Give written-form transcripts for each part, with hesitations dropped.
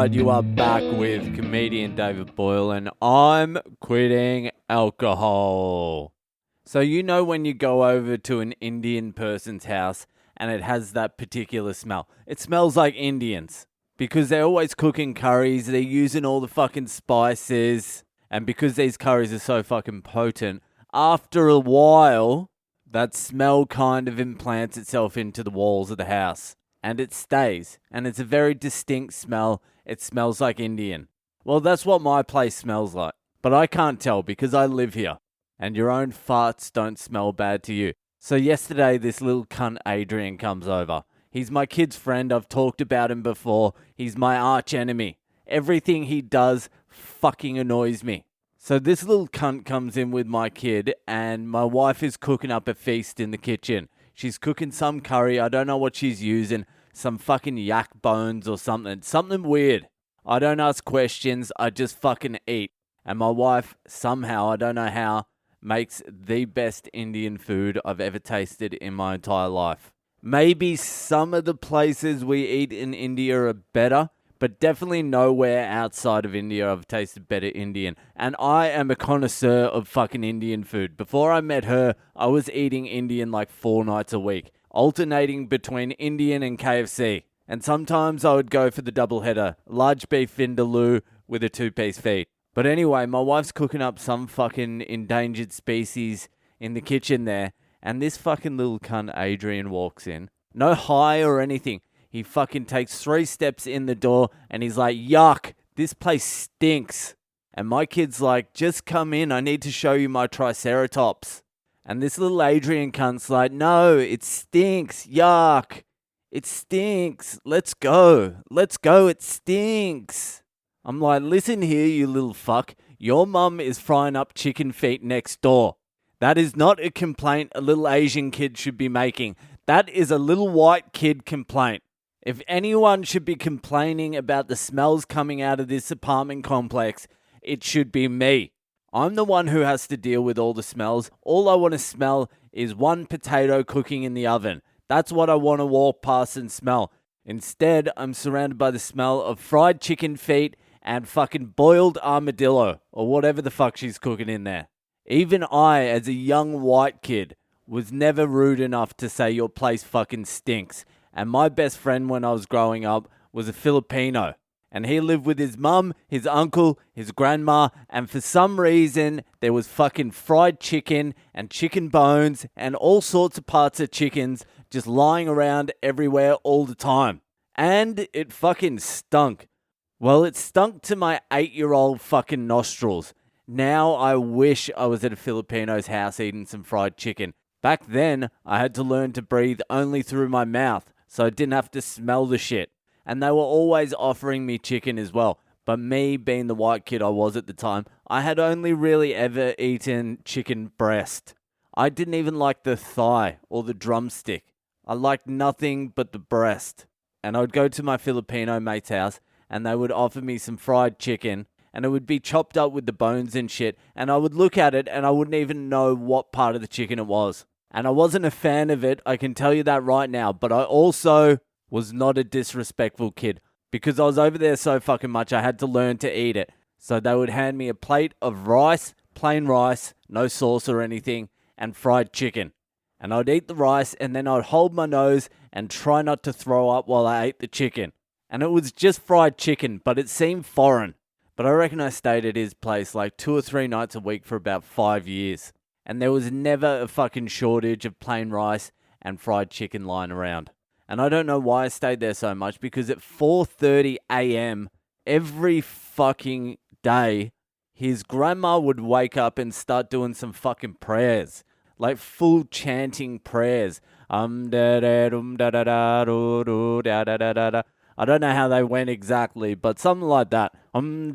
God, you are back with comedian David Boyle, and I'm quitting alcohol. So you know when you go over to an Indian person's house and it has that particular smell. It smells like Indians because they're always cooking curries, they're using all the fucking spices, and because these curries are so fucking potent, after a while, that smell kind of implants itself into the walls of the house. And it stays. And it's a very distinct smell. It smells like Indian. Well, that's what my place smells like. But I can't tell because I live here. And your own farts don't smell bad to you. So yesterday, this little cunt Adrian comes over. He's my kid's friend. I've talked about him before. He's my arch enemy. Everything he does fucking annoys me. So this little cunt comes in with my kid, and my wife is cooking up a feast in the kitchen. She's cooking some curry. I don't know what she's using. Some fucking yak bones or something. Something weird. I don't ask questions. I just fucking eat. And my wife, somehow, I don't know how, makes the best Indian food I've ever tasted in my entire life. Maybe some of the places we eat in India are better, but definitely nowhere outside of India I've tasted better Indian. And I am a connoisseur of fucking Indian food. Before I met her, I was eating Indian like 4 nights a week, alternating between Indian and KFC. And sometimes I would go for the double header, large beef vindaloo with a 2-piece feet. But anyway, my wife's cooking up some fucking endangered species in the kitchen there, and this fucking little cunt Adrian walks in. No hi or anything. He fucking takes 3 steps in the door and he's like, yuck, this place stinks. And my kid's like, just come in, I need to show you my triceratops. And this little Adrian cunt's like, no, it stinks, yuck. It stinks, let's go, it stinks. I'm like, listen here, you little fuck. Your mum is frying up chicken feet next door. That is not a complaint a little Asian kid should be making. That is a little white kid complaint. If anyone should be complaining about the smells coming out of this apartment complex, it should be me. I'm the one who has to deal with all the smells. All I want to smell is one potato cooking in the oven. That's what I want to walk past and smell. Instead, I'm surrounded by the smell of fried chicken feet and fucking boiled armadillo, or whatever the fuck she's cooking in there. Even I, as a young white kid, was never rude enough to say your place fucking stinks. And my best friend when I was growing up was a Filipino. And he lived with his mum, his uncle, his grandma, and for some reason there was fucking fried chicken and chicken bones and all sorts of parts of chickens just lying around everywhere all the time. And it fucking stunk. Well, it stunk to my 8-year-old fucking nostrils. Now I wish I was at a Filipino's house eating some fried chicken. Back then, I had to learn to breathe only through my mouth, so I didn't have to smell the shit. And they were always offering me chicken as well. But me, being the white kid I was at the time, I had only really ever eaten chicken breast. I didn't even like the thigh or the drumstick. I liked nothing but the breast. And I would go to my Filipino mate's house, and they would offer me some fried chicken, and it would be chopped up with the bones and shit, and I would look at it, and I wouldn't even know what part of the chicken it was. And I wasn't a fan of it, I can tell you that right now, but I also was not a disrespectful kid. Because I was over there so fucking much, I had to learn to eat it. So they would hand me a plate of rice, plain rice, no sauce or anything, and fried chicken. And I'd eat the rice, and then I'd hold my nose and try not to throw up while I ate the chicken. And it was just fried chicken, but it seemed foreign. But I reckon I stayed at his place like 2 or 3 nights a week for about 5 years. And there was never a fucking shortage of plain rice and fried chicken lying around. And I don't know why I stayed there so much, because at 4:30 a.m. every fucking day, his grandma would wake up and start doing some fucking prayers. Like full chanting prayers. I don't know how they went exactly, but something like that. And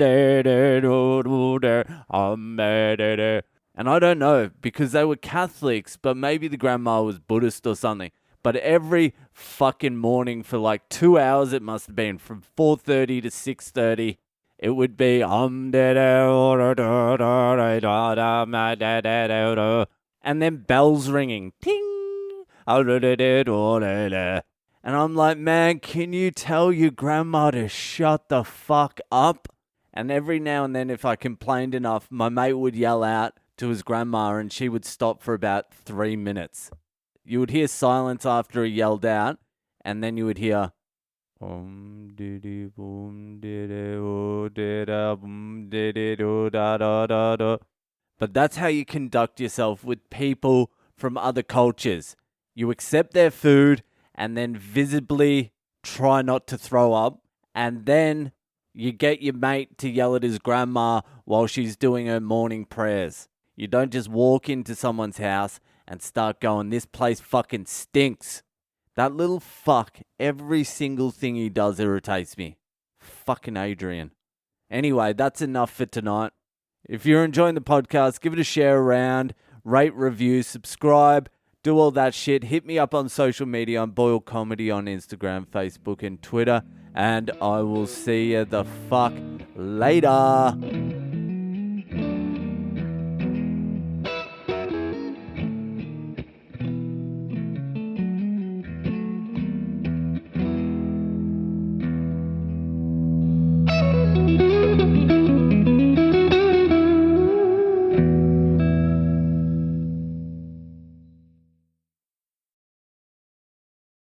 I don't know, because they were Catholics, but maybe the grandma was Buddhist or something. But every fucking morning for like 2 hours, it must have been, from 4:30 to 6:30, it would be and then bells ringing. Ting! And And I'm like, man, can you tell your grandma to shut the fuck up? And every now and then, if I complained enough, my mate would yell out to his grandma and she would stop for about 3 minutes. You would hear silence after he yelled out, and then you would hear, diddy boom diddy oo didda boom diddy doo da da da da. But that's how you conduct yourself with people from other cultures. You accept their food and then visibly try not to throw up, and then you get your mate to yell at his grandma while she's doing her morning prayers. You don't just walk into someone's house and start going, this place fucking stinks. That little fuck, every single thing he does irritates me. Fucking Adrian. Anyway, that's enough for tonight. If you're enjoying the podcast, give it a share around, rate, review, subscribe, do all that shit. Hit me up on social media. I'm Boyle Comedy on Instagram, Facebook, and Twitter. And I will see you the fuck later.